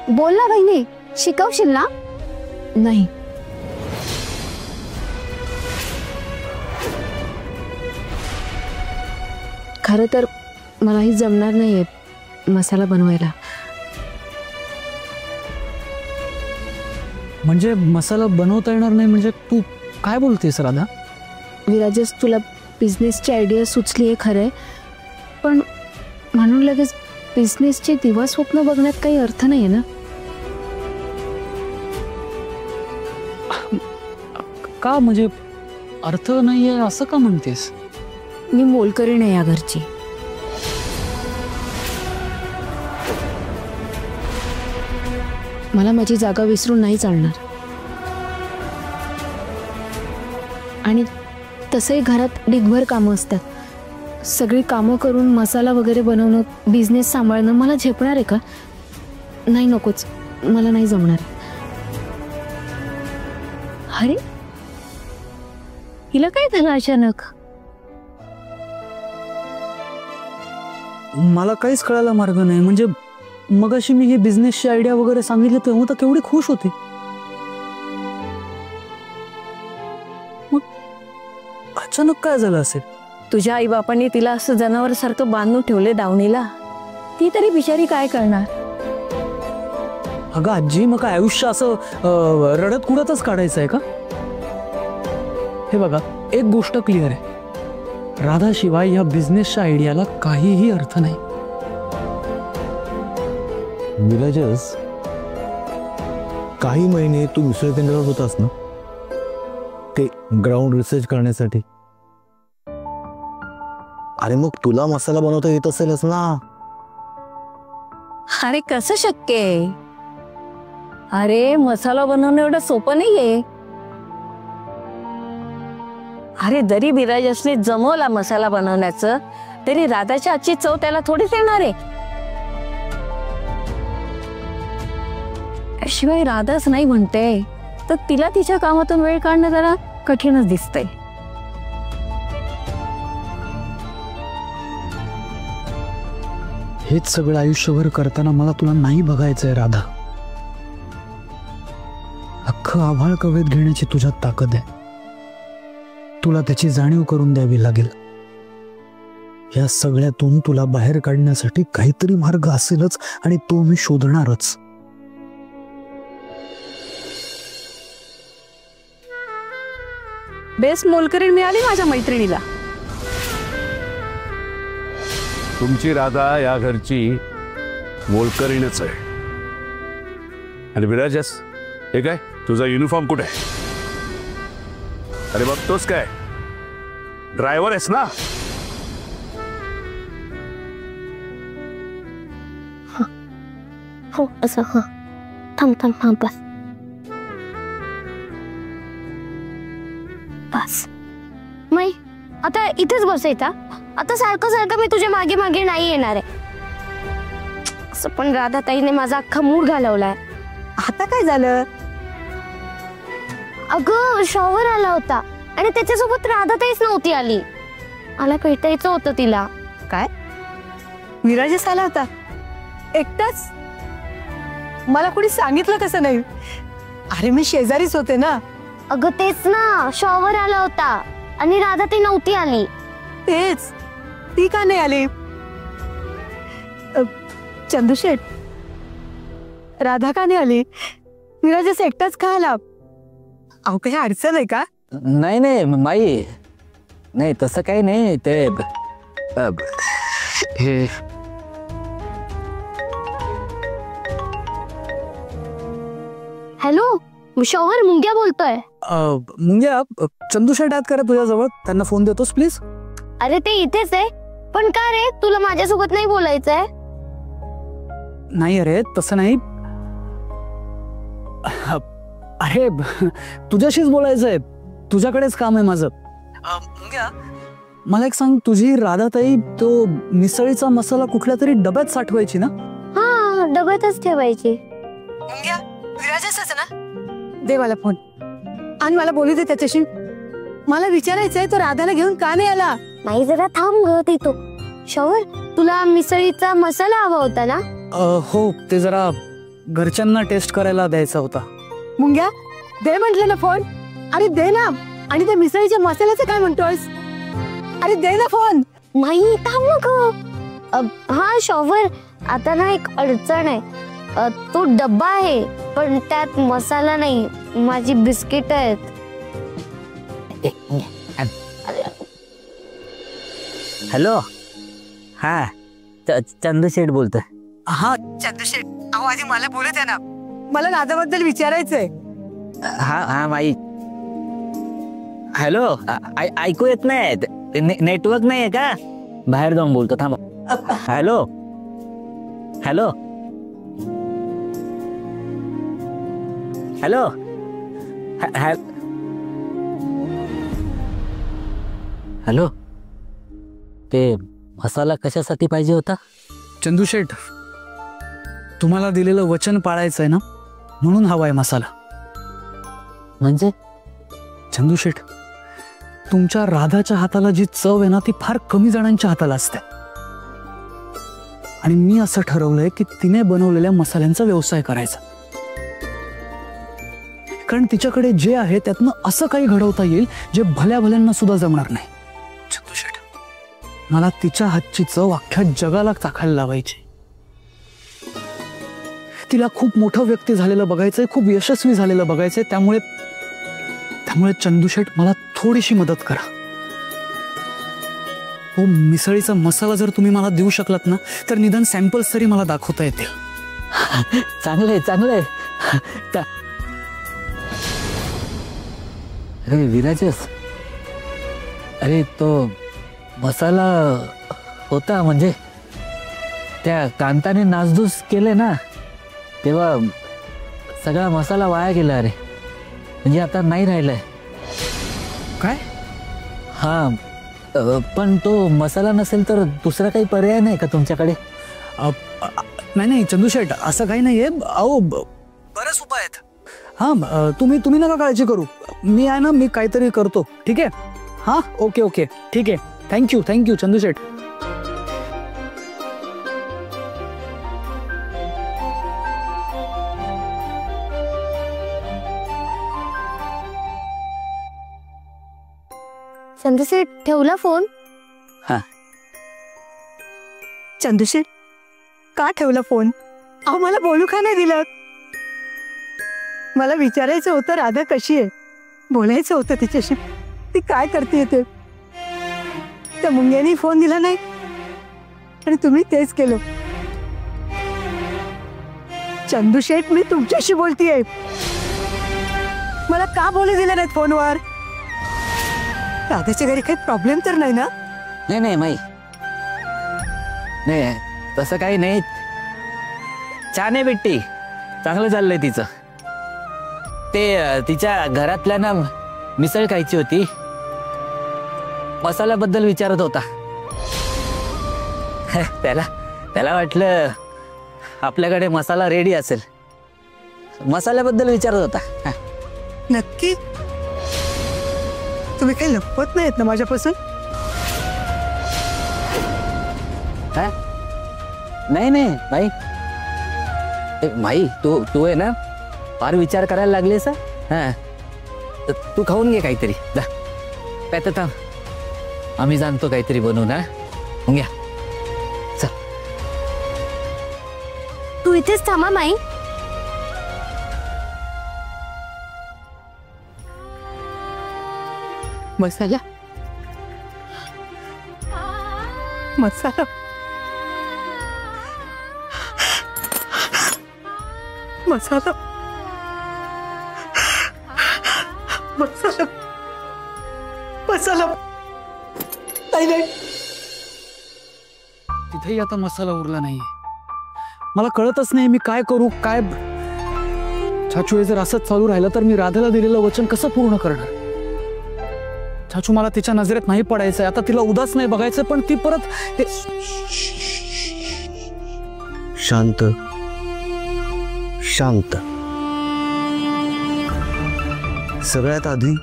बोल ना बहिणी, शिकवशील ना? नाही, खरं तर मलाही जमणार नाहीये मसाला बनवायला. म्हणजे मसाला बनवता येणार नाही म्हणजे तू काय बोलतेस राधा? विराजस, तुला बिझनेसची आयडिया सुचली आहे खरंय, पण म्हणून लगेच बिझनेसचे दिवा स्वप्न बघण्यात काही अर्थ नाहीये ना. का म्हणजे अर्थ नाहीये असं का म्हणतेस? मी मोलकरीण आहे या घरची. मला माझी जागा विसरून नाही चालणार. आणि तसंही घरात ढिगभर कामं असतात. सगळी कामं करून मसाला वगैरे बनवणं, बिझनेस सांभाळणं मला झेपणार आहे का? नाही, नकोच, मला नाही जमणार. अरे हिला काय झालं अचानक? मला काहीच कळायला मार्ग नाही. म्हणजे मगाशी मी ही बिझनेसची आयडिया वगैरे सांगितली तेव्हा तर केवढी खुश होती. मग अचानक काय झालं असेल? तुझ्या आई बापांनी तिला असं जनावर सारखं बांधून ठेवले दावणीला. ती तरी बिचारी काय करणार? अगं आजी, मग काय आयुष्य असं रडत कुडतच काढायचं आहे का? हे बघा, एक गोष्ट क्लिअर आहे, राधाशिवाय या बिझनेसच्या आयडियाला काहीही अर्थ नाही. विराजस, काही महिने तू मिसळ केंद्रावर होतास ना, ते ग्राउंड रिसर्च करण्यासाठी. अरे मग तुला मसाला बनवता येत असेलच ना? अरे कसं शक्य आहे? अरे मसाला बनवणं एवढं सोपं नाहीये. अरे जरी विराजसने जमवला मसाला बनवण्याचं, तरी राधाच्या आजची चव त्याला थोडीच येणार आहे. शिवाय राधाच नाही म्हणते तर तिला तिच्या कामातून वेळ काढणं जरा कठीणच दिसतंय. हेच सगळं आयुष्यभर करताना मला तुला नाही बघायचंय राधा. अख्खं आभाळ कवेत घेण्याची तुझ्यात ताकद आहे. तुला त्याची जाणीव करून द्यावी लागेल. या सगळ्यातून तुला बाहेर काढण्यासाठी काहीतरी मार्ग असेलच आणि तो मी शोधणारच. बेस्ट मोलकरीण मिळाली माझ्या मैत्रिणीला. तुमची राधा या घरची मोलकरीणच आहे. आणि विराजस, हे काय तुझा युनिफॉर्म कुठे आहे? अरे बघतोस काय, ड्रायव्हर आहेस ना? हो असं. हा थांब थांब, हा बस बस. मै आता इथेच बसायचा. आता सारखं सारखं मी तुझ्या मागे मागे नाही येणार आहे. असं पण राधा ताईने माझा अख्खा मूड घालवलाय. आता काय झालं? अगं शॉवर आला होता आणि त्याच्यासोबत राधा ताईच नव्हती आली. मला भेटायचं होतं तिला. काय? विराजस आला होता एकटाच? मला कोणी सांगितलं कसं नाही? अरे मी शेजारीच होते ना. अगं तेच ना, शॉवर आला होता आणि राधा ताई नव्हती आली. तेच, ती का नाही आली? चंदूशेठ, राधा का नाही आली? विराजस एकटाच का आला? अहो काही अडचण आहे का? नाही नाही माई, नाही तसं काही नाही. ते हे हॅलो, शॉवर मुंग्या बोलतोय. मुंग्या, चंदूशेठ आहेत का रे तुझ्याजवळ? त्यांना फोन देतोस प्लीज. अरे ते इथेच आहे. पण का रे, तुला माझ्यासोबत नाही बोलायचंय? नाही अरे तसं नाही. अरे तुझ्याशीच बोलायचंय, तुझ्याकडेच काम आहे माझं. मला एक सांग, तुझी राधाताई तो मिसळीचा मसाला कुठल्या तरी डब्यात साठवायची ना? हा, डब्यातच ठेवायची. विराजसच ना? दे मला फोन आणि मला बोलू दे त्याच्याशी. मला विचारायचंय, तो राधाला घेऊन का नाही आला? नाही, जरा थांब ग. देतो. शॉवर, तुला मिसळीचा मसाला हवा होता ना? हो, ते जरा घरच्यांना टेस्ट करायला द्यायचा होता. मुंग्या दे म्हटलं ना फोन. अरे दे ना. आणि ते मिसळीच्या मसाल्याचं काय म्हणतोयस? अरे दे ना फोन. माई थांब नको. हा शॉवर, आता ना एक अडचण आहे. तो डब्बा आहे पण त्यात मसाला नाही, माझी बिस्किट आहेत. हॅलो, हा चंदू शेठ बोलतोय. हा चंद्रशेठ, अहो आधी मला बोलत आहे ना, मला राधाबद्दल विचारायचंय. हा हा माई. हॅलो, ऐकू येत नाही, नेटवर्क नाही आहे का? बाहेर जाऊन बोलतो थांबा. हॅलो हॅलो हॅलो हॅलो, ते मसाला कशासाठी पाहिजे होता? चंदूशेठ, तुम्हाला दिलेलं वचन पाळायचंय ना, म्हणून हवाय मसाला. म्हणजे? चंदूशेठ, तुमच्या राधाच्या हाताला जी चव आहे ना, ती फार कमी जणांच्या हाताला असते. आणि मी असं ठरवलंय की तिने बनवलेल्या मसाल्यांचा व्यवसाय करायचा. कारण तिच्याकडे जे आहे त्यातनं असं काही घडवता येईल जे भल्या भल्यांना सुद्धा जमणार नाही. चंदूशेठ, मला तिच्या हातची चव अख्ख्या जगाला चाखायला लावायची. तिला खूप मोठं व्यक्ती झालेलं बघायचंय, खूप यशस्वी झालेलं बघायचंय. त्यामुळे चंदूशेठ, मला थोडीशी मदत करा. हो, मिसळीचा मसाला जर तुम्ही मला देऊ शकलात ना, तर निदान सॅम्पल्स तरी मला दाखवता येतील. चांगलंय चांगलंय. अरे विराजस, अरे तो मसाला होता म्हणजे त्या कांताने नासधूस केले ना, तेव्हा सगळा मसाला वाया गेला. अरे म्हणजे आता नाही राहिलाय. काय? हा, पण तो मसाला नसेल तर दुसरा काही पर्याय नाही का तुमच्याकडे? नाही चंदूशेठ, असं काही नाहीये. अहो, बरेच उपाय आहेत. हा, तुम्ही नका काळजी करू. मी आहे ना, मी काहीतरी करतो. ठीक आहे? हा, ओके ठीक आहे. थँक्यू चंदूशेठ. चंद्रशेठ, ठेवला फोन? हा. चंद्रशेठ, का ठेवला फोन? अहो मला बोलू का नाही दिलं? मला विचारायचं होतं राधा कशी आहे, बोलायचं होतं तिच्याशी, ती काय करते ते. त्या मुंग्यानी फोन दिला नाही आणि तुम्ही तेच केलं. चंदूशेठ, मी तुमच्याशी बोलतीये. मला का बोलू दिलं नाहीत फोनवर? राधाच्या घरी काही प्रॉब्लेम तर नाही ना? नाही माई, नाही तसं काही नाही. छान आहे बेटी, चांगलं चाललंय तिचं. ते तिच्या घरातल्या ना मिसळ खायची होती, मसाल्याबद्दल विचारत होता. त्याला वाटलं आपल्याकडे मसाला रेडी असेल, मसाल्याबद्दल विचारत होता. नक्की? तुम्ही काही लपवत नाहीत ना माझ्यापासून? नाही माई. माई, तू आहे ना फार विचार करायला लागलेस. हा, तू खाऊन घे काहीतरी. जा त्यात थांब, आम्ही जाणतो काहीतरी बनवून. हा घ्या, चल. तू इथेच थांबा माई. मसाला मसाला मसाला मसाला मसाला नाही. तिथेही आता मसाला उरला नाहीये. मला कळतच नाही मी काय करू. काय चाचू, हे जर असंच चालू राहिलं तर मी राधाला दिलेलं वचन कसं पूर्ण करणार? चाचू, मला तिच्या नजरेत नाही पडायचंय. आता तिला उदास नाही बघायचं, पण ती परत शांत शांत. सगळ्यात आधी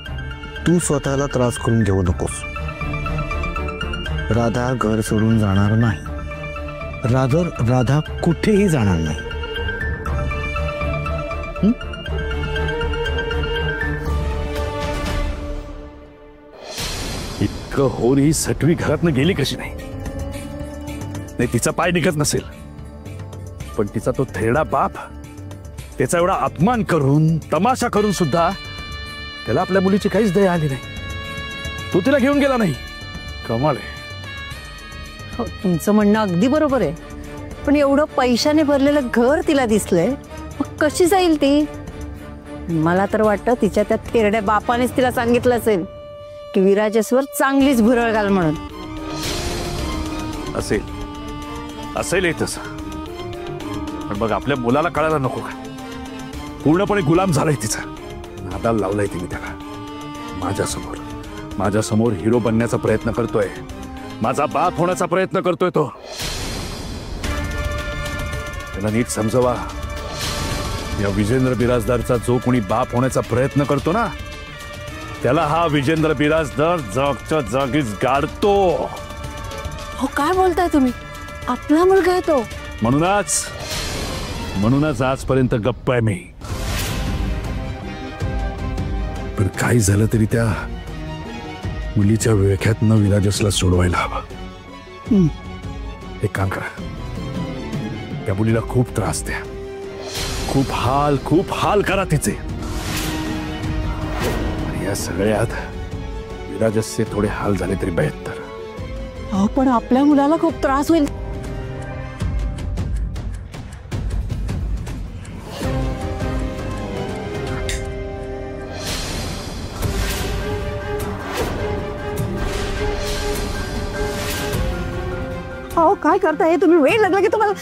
तू स्वतःला त्रास करून घेऊ नकोस. राधा घर सोडून जाणार नाही. राधा कुठेही जाणार नाही. इतकं होर ही सटवी घरातनं गेली कशी नाही? तिचा पाय निघत नसेल, पण तिचा तो थेरडा बाप त्याचा एवढा अपमान करून तमाशा करून सुद्धा त्याला आपल्या मुलीची काहीच दया आली नाही. तो तिला घेऊन गेला नाही. कमाल आहे. हो, तुमचं म्हणणं अगदी बरोबर आहे, पण एवढं पैशाने भरलेलं घर तिला दिसलंय, मग कशी जाईल ती? मला तर वाटतं तिच्या त्या थेरड्या बापानेच तिला सांगितलं असेल की विराजसवर चांगलीच भुरळ घाल म्हणून. असेल तसं, पण बघ आपल्या मुलाला कळायला नको का? पूर्णपणे गुलाम झालाय तिचा. नादाला लावलाय तिने त्याला. माझ्यासमोर हिरो बनण्याचा प्रयत्न करतोय, माझा बाप होण्याचा प्रयत्न करतोय. तो त्याला नीट समजवा. या विजेंद्र बिराजदारचा जो कोणी बाप होण्याचा प्रयत्न करतो ना, त्याला हा विजेंद्र बिराजदार जागच्या जागीच गाडतो. हो, काय बोलताय तुम्ही? आपला मुलगा आहे तो. म्हणूनच आजपर्यंत गप्प आहे मी. पण काही झालं तरी त्या मुलीच्या विळख्यातनं विराजसला सोडवायला हवं. एक काम करा, त्या मुलीला खूप त्रास द्या, खूप हाल करा तिचे. आणि या सगळ्यात विराजसचे थोडे हाल झाले तरी बेहत्तर. अहो, पण आपल्या मुलाला खूप त्रास होईल. अहो, काय करताय तुम्ही? वेळ लागला की तुम्हाला.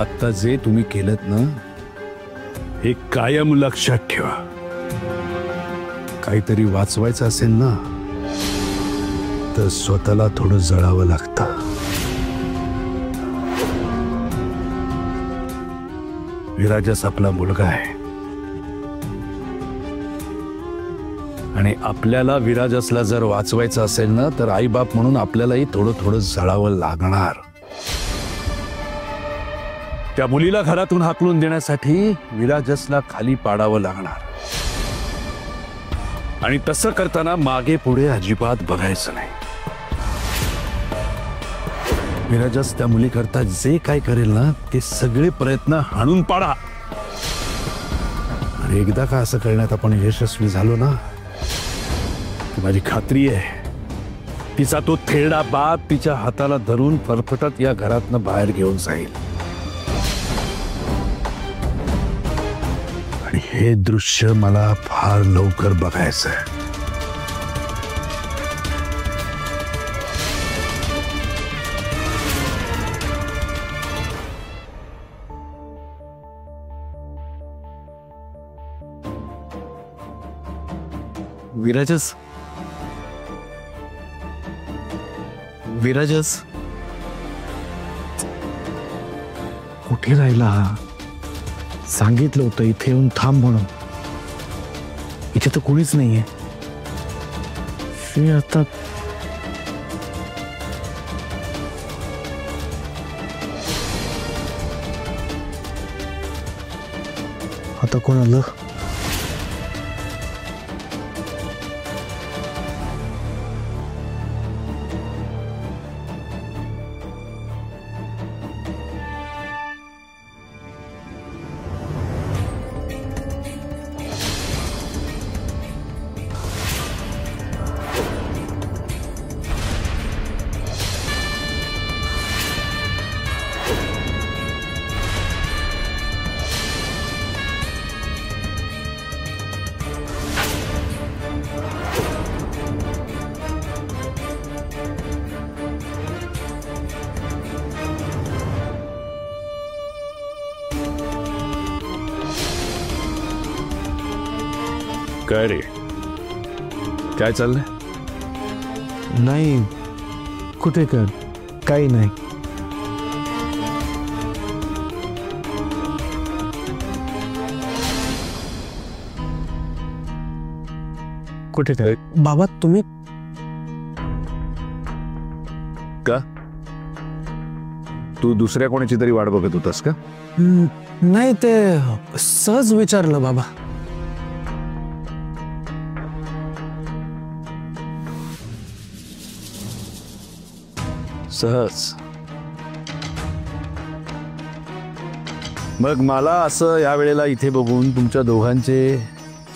आता जे तुम्ही केलंत ना, हे कायम लक्षात ठेवा. काहीतरी वाचवायचं असेल ना, तर स्वतःला थोडं जळावं लागतं. विराजस आपला मुलगा आहे आणि आपल्याला विराजसला जर वाचवायचं असेल ना, तर आईबाप म्हणून आपल्यालाही थोडं जळावं लागणार. त्या मुलीला घरातून हाकलून देण्यासाठी विराजसला खाली पाडावं लागणार. आणि तसं करताना मागे पुढे अजिबात बघायचं नाही. विराजस त्या मुलीकरता जे काय करेल ना, ते सगळे प्रयत्न हाणून पाडा. आणि एकदा का असं करण्यात आपण यशस्वी झालो ना, माझी खात्री आहे तिचा तो थेरडा बाप तिच्या हाताला धरून फरफटत या घरातनं बाहेर घेऊन जाईल. आणि हे दृश्य मला फार लवकर बघायचं आहे. विराजस कुठे राहिला? सांगितलं होतं इथे येऊन थांब म्हणून. इथे तर कोणीच नाहीये. आता कोण आलं? काय रे, काय चाललंय? नाही, कुठे कर, काही नाही. कुठे काय? बाबा तुम्ही का? तू दुसऱ्या कोणाची तरी वाट बघत होतास का? नाही, ते सहज विचारलं बाबा. सहज. मग मला असं या वेळेला इथे बघून तुमच्या दोघांचे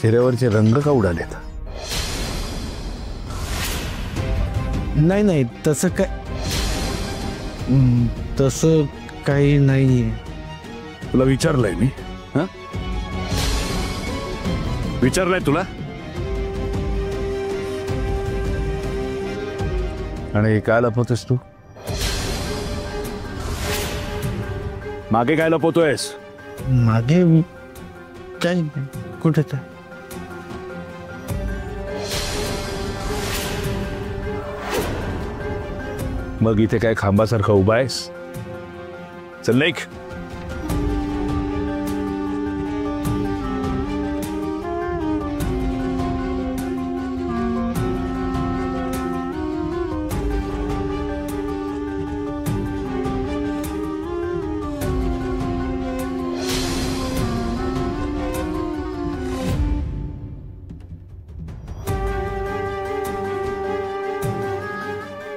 चेहऱ्यावरचे रंग का उडालेत? नाही नाही, तसं काय, तसं काही नाहीये. तुला विचारलंय मी, हा? विचारलंय तुला? आणि काय लपवतोस तू? मागे काय लपवतोयस? मागे काय, कुठे काय? मग इथे काय खांबासारखा उभा आहेस? चल लेख.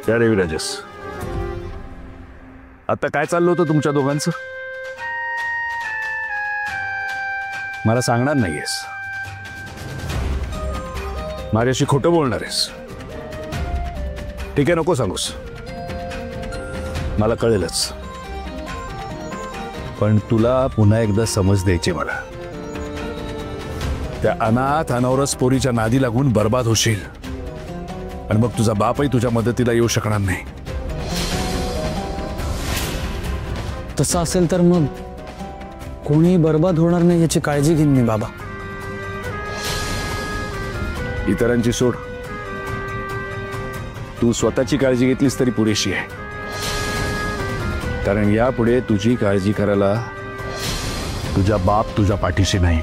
काय रे विराजस, आता काय चाललं होतं तुमच्या दोघांचं? मला सांगणार नाहीयेस, माझ्याशी खोटं बोलणार आहेस. ठीक आहे, नको सांगूस, मला कळेलच. पण तुला पुन्हा एकदा समज द्यायची मला. त्या अनाथ अनावरस पोरीच्या नादी लागून बर्बाद होशील आणि मग तुझा बापही तुझ्या मदतीला येऊ शकणार नाही. तसं असेल तर मग कोणी बर्बाद होणार नाही याची काळजी घेईन मी बाबा. इतरांची सोड, तू स्वतःची काळजी घेतलीस तरी पुरेशी आहे. कारण यापुढे तुझी काळजी करायला तुझा बाप तुझ्या पाठीशी नाही.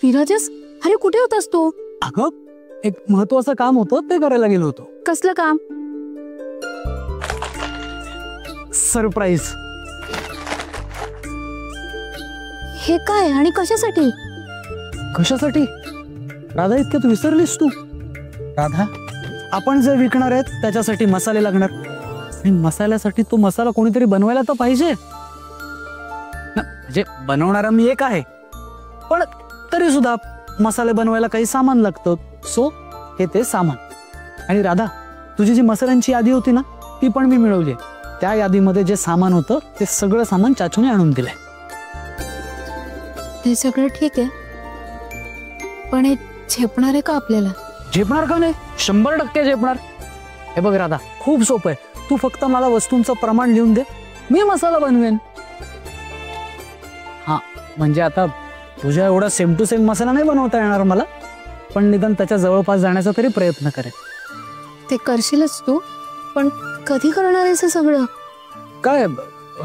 विराजस, अरे कुठे होतास तू? अगं, एक महत्वाचं काम होतं ते करायला गेलो होतो. कसलं काम? सरप्राईज. हे काय आणि कशासाठी? कशासाठी? राधा, इतक्यात विसरलीस तू? राधा, आपण जे विकणार आहेत त्याच्यासाठी मसाले लागणार आणि मसाल्यासाठी तो मसाला कोणीतरी बनवायला तर पाहिजे ना. म्हणजे बनवणारा मी एक आहे, पण तरी सुद्धा मसाले बनवायला काही सामान लागतं. सो हे ते सामान. आणि राधा, तुझी जी मसाल्यांची यादी होती ना ती पण मी मिळवली. त्या यादीमध्ये जे सामान होतं ते सगळं सामान चाचूने आणून दिलंय. ते सगळं ठीक आहे, पण हे झेपणार आहे का आपल्याला? झेपणार का नाही? 100% झेपणार. हे बघ राधा, खूप सोपं आहे. तू फक्त मला वस्तूंचं प्रमाण लिहून दे, मी मसाला बनवेन. हा, म्हणजे आता तुझ्या एवढा सेम टू सेम मसाला नाही बनवता येणार मला, पण निदान त्याच्या जवळपास जाण्याचा तरी प्रयत्न करेन. ते करशीलच तू, पण कधी करणार आहेस हे सगळं? काय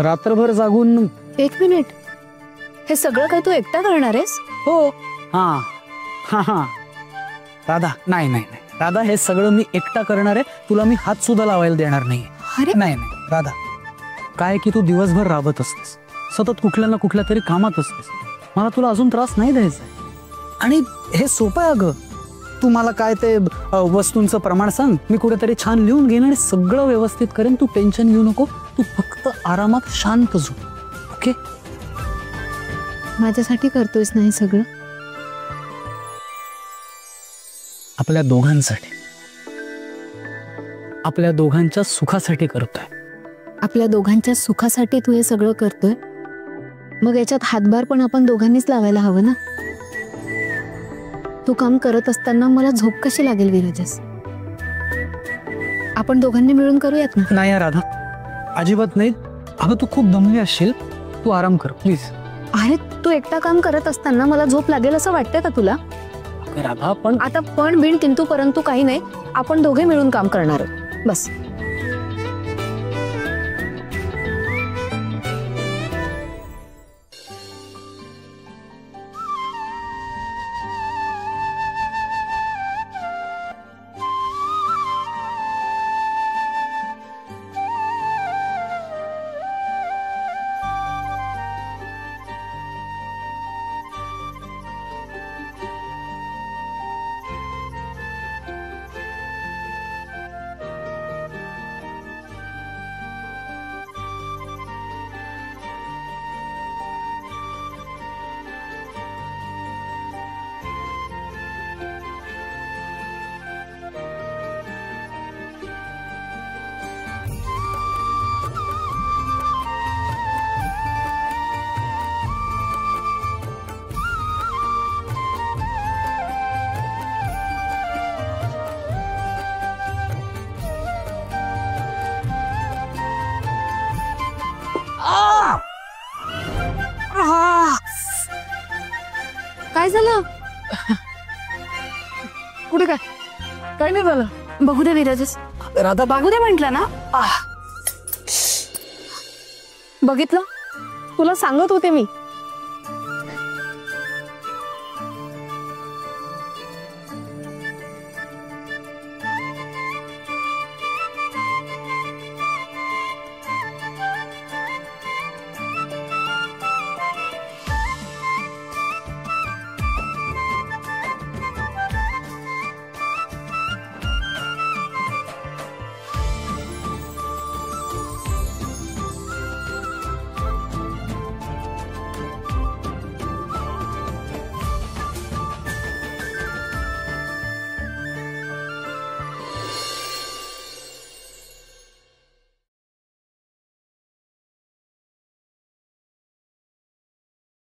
रात्रभर जागून? 1 मिनिट, हे सगळं काय तू एकटा करणार आहेस? हो. हा हा हा राधा, नाही नाही नाही राधा, हे सगळं मी एकटा करणार आहे. तुला मी हात सुद्धा लावायला देणार नाही. अरे नाही नाही राधा, काय की तू दिवसभर राबत असतेस, सतत कुठल्या ना कुठल्या तरी कामात असतेस. मला तुला अजून त्रास नाही द्यायचा. आणि हे सोपं आहे अगं. तू मला काय ते वस्तूंचं प्रमाण सांग, मी कुठेतरी छान लिहून घेईन आणि सगळं व्यवस्थित करेन. तू टेन्शन घेऊ नको, तू फक्त आरामात शांत झोप. ओके? माझ्यासाठी करतोयस नाही सगळं? आपल्या दोघांसाठी, आपल्या दोघांच्या सुखासाठी करतोय. आपल्या दोघांच्या सुखासाठी तू हे सगळं करतोय, मग याच्यात हातभार पण आपण दोघांनीच लावायला हवं ना. तू काम करत असताना मला झोप कशी लागेल विराजस? आपण दोघांनी मिळून करूयात ना? नाही राधा, अजिबात नाही. अगं तू खूप दमली असशील, तू आराम कर प्लीज. अरे तू एकटा काम करत असताना मला झोप लागेल असं वाटतंय का तुला? राधा पण आता पण बिन किंतु परंतु काही नाही, आपण दोघे मिळून काम करणार आहोत बस. काय झालं? कुठे काय काही नाही झालं. बघू दे विराजस. राधा बघू दे म्हंटल ना. बघितलं, तुला सांगत होते मी